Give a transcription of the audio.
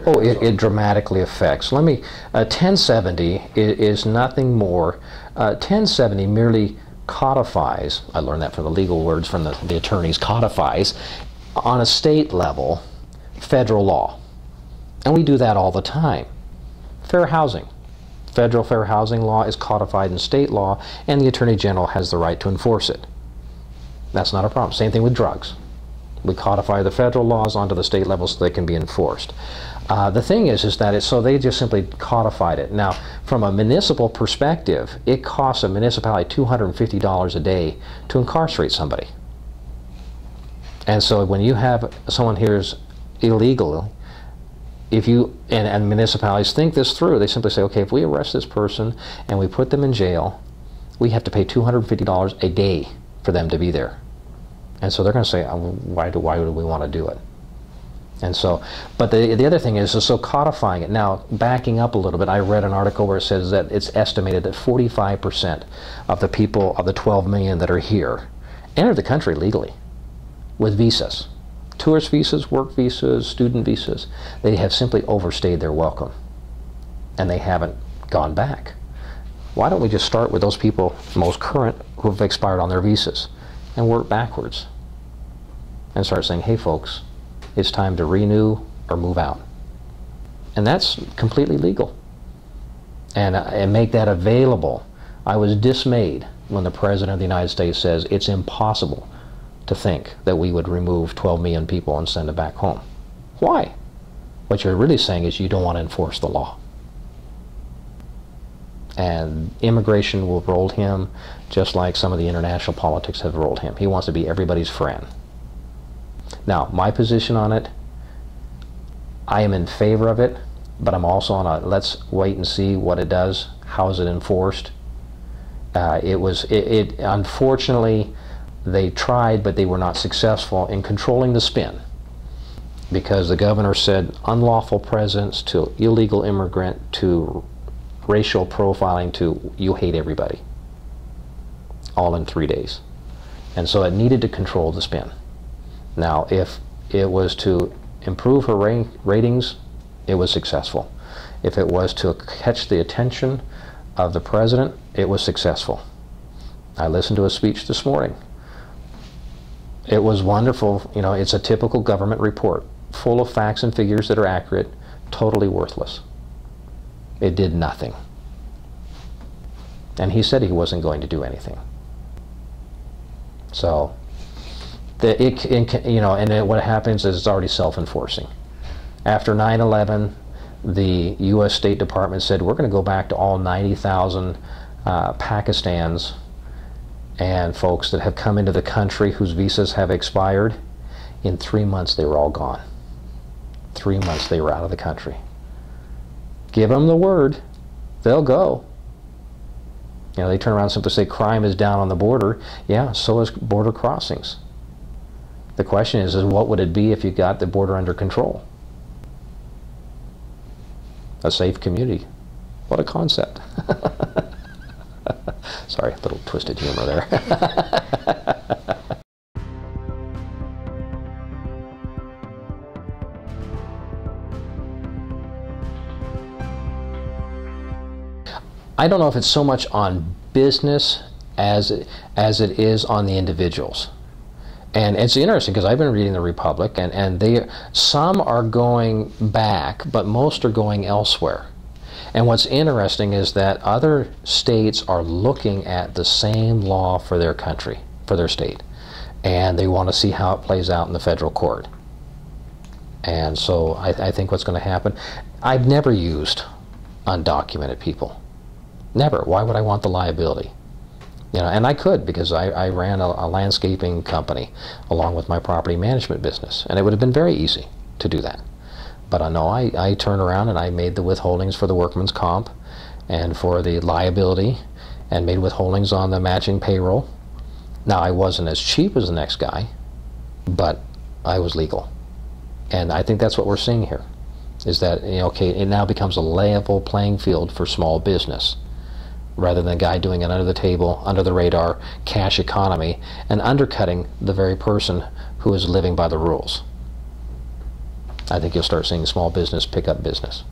Oh, it dramatically affects. 1070 is nothing more. 1070 merely codifies, I learned that from the legal words from the attorneys, codifies on a state level federal law. And we do that all the time. Fair housing. Federal fair housing law is codified in state law, and the Attorney General has the right to enforce it. That's not a problem. Same thing with drugs. We codify the federal laws onto the state level so they can be enforced. The thing is that so they just simply codified it. Now, from a municipal perspective, it costs a municipality $250 a day to incarcerate somebody. And so when you have someone here's illegal, and municipalities think this through, they simply say, okay, if we arrest this person and we put them in jail, we have to pay $250 a day for them to be there. And so they're going to say, why do we want to do it? And so, but the other thing is so codifying it. Now, backing up a little bit, I read an article where it says that it's estimated that 45% of the people, of the 12 million that are here, enter the country legally with visas. Tourist visas, work visas, student visas. They have simply overstayed their welcome, and they haven't gone back. Why don't we just start with those people most current who have expired on their visas and work backwards and start saying, hey folks, it's time to renew or move out. And that's completely legal. And make that available. I was dismayed when the President of the United States says it's impossible to think that we would remove 12 million people and send them back home. Why? What you're really saying is you don't want to enforce the law. And immigration will roll him just like some of the international politics have rolled him. He wants to be everybody's friend. Now, my position on it, I am in favor of it, but I'm also on a let's wait and see what it does. How is it enforced? Unfortunately, they tried, but they were not successful in controlling the spin, because the governor said unlawful presence to illegal immigrant to racial profiling to you hate everybody, all in 3 days. And so it needed to control the spin. Now, if it was to improve her ratings, it was successful. If it was to catch the attention of the president, it was successful. I listened to a speech this morning. It was wonderful. You know, it's a typical government report, full of facts and figures that are accurate, totally worthless. It did nothing. And he said he wasn't going to do anything. So, what happens is it's already self-enforcing. After 9/11, the U.S. State Department said, we're going to go back to all 90,000 Pakistans and folks that have come into the country whose visas have expired. In 3 months, they were all gone. 3 months, they were out of the country. Give them the word, they'll go. You know, they turn around and simply say crime is down on the border. Yeah, so is border crossings. The question is what would it be if you got the border under control? A safe community. What a concept. Sorry, a little twisted humor there. I don't know if it's so much on business as it is on the individuals. And it's interesting because I've been reading the Republic, and some are going back, but most are going elsewhere. And what's interesting is that other states are looking at the same law for their country, for their state, and they want to see how it plays out in the federal court. And so I think what's going to happen, I've never used undocumented people. Never. Why would I want the liability? You know, and I could, because I ran a landscaping company along with my property management business, and it would have been very easy to do that. But I know I turned around and I made the withholdings for the workman's comp and for the liability, and made withholdings on the matching payroll. Now, I wasn't as cheap as the next guy, but I was legal. And I think that's what we're seeing here, is that, you know, okay, it now becomes a level playing field for small business, rather than a guy doing it under the table, under the radar, cash economy, and undercutting the very person who is living by the rules. I think you'll start seeing small business pick up business.